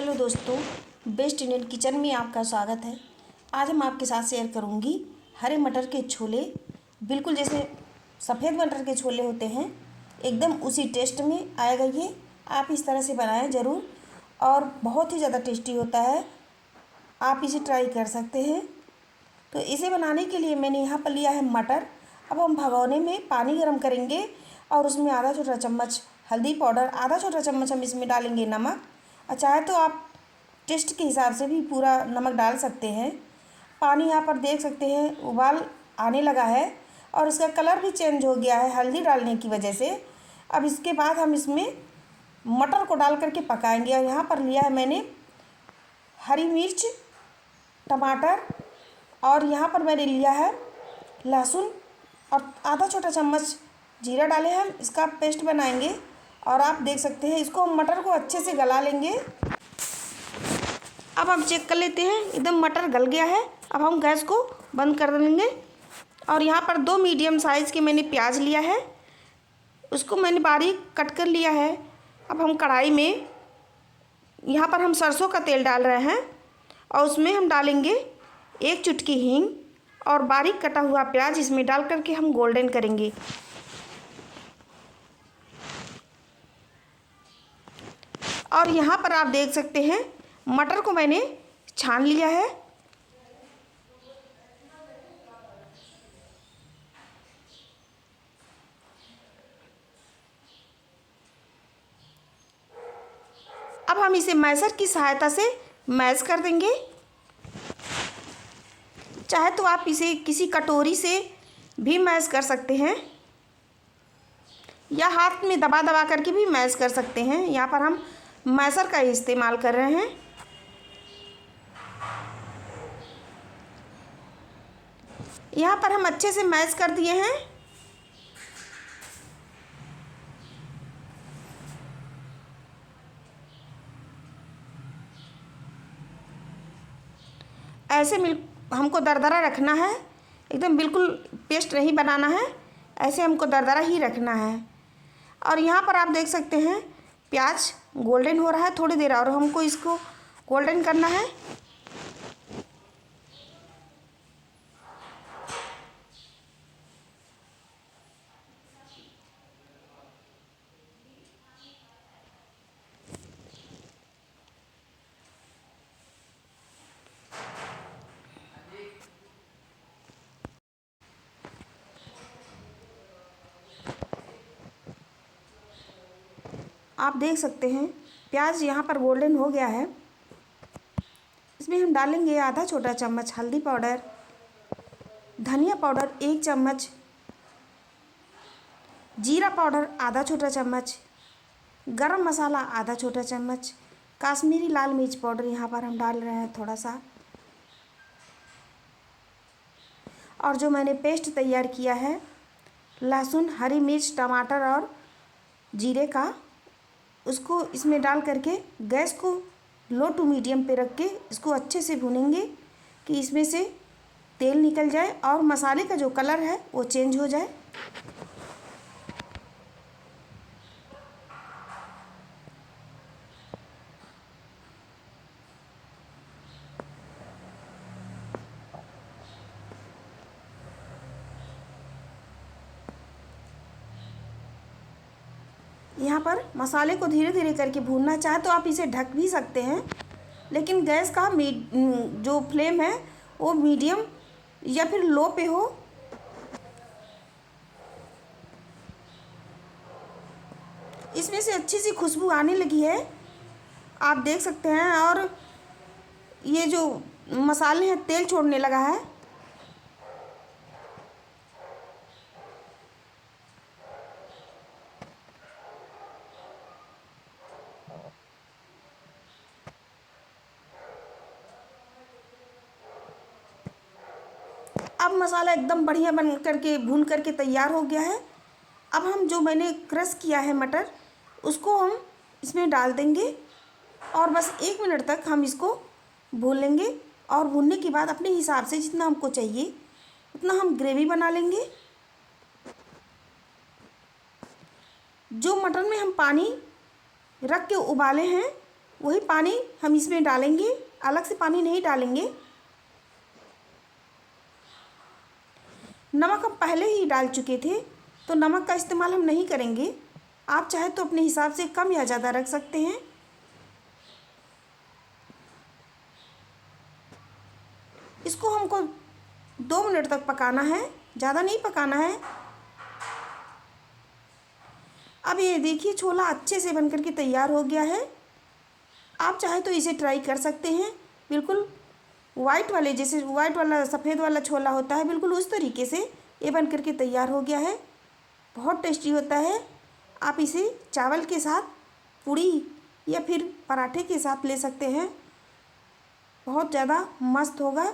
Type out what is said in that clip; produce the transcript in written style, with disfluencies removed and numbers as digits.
Hello दोस्तों, best Indian kitchen में आपका स्वागत है। आज हम आपके साथ शेयर करूंगी हरे मटर के छोले। बिल्कुल जैसे सफ़ेद मटर के छोले होते हैं, एकदम उसी टेस्ट में आएगा ये। आप इस तरह से बनाएं ज़रूर, और बहुत ही ज़्यादा टेस्टी होता है। आप इसे ट्राई कर सकते हैं। तो इसे बनाने के लिए मैंने यहाँ पर लिया है मटर। अब हम भगोने में पानी गर्म करेंगे और उसमें आधा छोटा चम्मच हल्दी पाउडर, आधा छोटा चम्मच हम इसमें डालेंगे नमक। और चाहे तो आप टेस्ट के हिसाब से भी पूरा नमक डाल सकते हैं। पानी यहाँ पर देख सकते हैं उबाल आने लगा है और इसका कलर भी चेंज हो गया है हल्दी डालने की वजह से। अब इसके बाद हम इसमें मटर को डाल करके पकाएंगे। और यहाँ पर लिया है मैंने हरी मिर्च, टमाटर, और यहाँ पर मैंने लिया है लहसुन, और आधा छोटा चम्मच जीरा डाले हम इसका पेस्ट बनाएंगे। और आप देख सकते हैं इसको हम मटर को अच्छे से गला लेंगे। अब हम चेक कर लेते हैं, एकदम मटर गल गया है। अब हम गैस को बंद कर देंगे। और यहाँ पर 2 मीडियम साइज़ के मैंने प्याज लिया है, उसको मैंने बारीक कट कर लिया है। अब हम कढ़ाई में यहाँ पर हम सरसों का तेल डाल रहे हैं और उसमें हम डालेंगे 1 चुटकी हींग और बारीक कटा हुआ प्याज इसमें डाल करके हम गोल्डन करेंगे। और यहाँ पर आप देख सकते हैं मटर को मैंने छान लिया है। अब हम इसे मैशर की सहायता से मैश कर देंगे। चाहे तो आप इसे किसी कटोरी से भी मैश कर सकते हैं या हाथ में दबा दबा करके भी मैश कर सकते हैं। यहाँ पर हम मैशर का इस्तेमाल कर रहे हैं। यहाँ पर हम अच्छे से मैश कर दिए हैं। ऐसे हमको दरदरा रखना है, एकदम बिल्कुल पेस्ट नहीं बनाना है, ऐसे हमको दरदरा ही रखना है। और यहाँ पर आप देख सकते हैं प्याज गोल्डन हो रहा है, थोड़ी देर और हमको इसको गोल्डन करना है। आप देख सकते हैं प्याज यहाँ पर गोल्डन हो गया है। इसमें हम डालेंगे आधा छोटा चम्मच हल्दी पाउडर, धनिया पाउडर 1 चम्मच, जीरा पाउडर आधा छोटा चम्मच, गरम मसाला आधा छोटा चम्मच, काश्मीरी लाल मिर्च पाउडर यहाँ पर हम डाल रहे हैं थोड़ा सा। और जो मैंने पेस्ट तैयार किया है लहसुन, हरी मिर्च, टमाटर और जीरे का, उसको इसमें डाल करके गैस को लो टू मीडियम पे रख के इसको अच्छे से भूनेंगे कि इसमें से तेल निकल जाए और मसाले का जो कलर है वो चेंज हो जाए। यहाँ पर मसाले को धीरे धीरे करके भूनना, चाहे तो आप इसे ढक भी सकते हैं, लेकिन गैस का जो फ्लेम है वो मीडियम या फिर लो पे हो। इसमें से अच्छी सी खुशबू आने लगी है, आप देख सकते हैं। और ये जो मसाले हैं तेल छोड़ने लगा है। अब मसाला एकदम बढ़िया बन करके भून करके तैयार हो गया है। अब हम जो मैंने क्रश किया है मटर, उसको हम इसमें डाल देंगे और बस 1 मिनट तक हम इसको भून लेंगे। और भूनने के बाद अपने हिसाब से जितना हमको चाहिए उतना हम ग्रेवी बना लेंगे। जो मटर में हम पानी रख के उबाले हैं वही पानी हम इसमें डालेंगे, अलग से पानी नहीं डालेंगे। नमक हम पहले ही डाल चुके थे, तो नमक का इस्तेमाल हम नहीं करेंगे। आप चाहे तो अपने हिसाब से कम या ज़्यादा रख सकते हैं। इसको हमको 2 मिनट तक पकाना है, ज़्यादा नहीं पकाना है। अब ये देखिए छोला अच्छे से बनकर के तैयार हो गया है। आप चाहे तो इसे ट्राई कर सकते हैं। बिल्कुल वाइट वाले, जैसे वाइट वाला सफ़ेद वाला छोला होता है, बिल्कुल उस तरीके से ये बनकर के तैयार हो गया है। बहुत टेस्टी होता है। आप इसे चावल के साथ, पूड़ी या फिर पराठे के साथ ले सकते हैं। बहुत ज़्यादा मस्त होगा।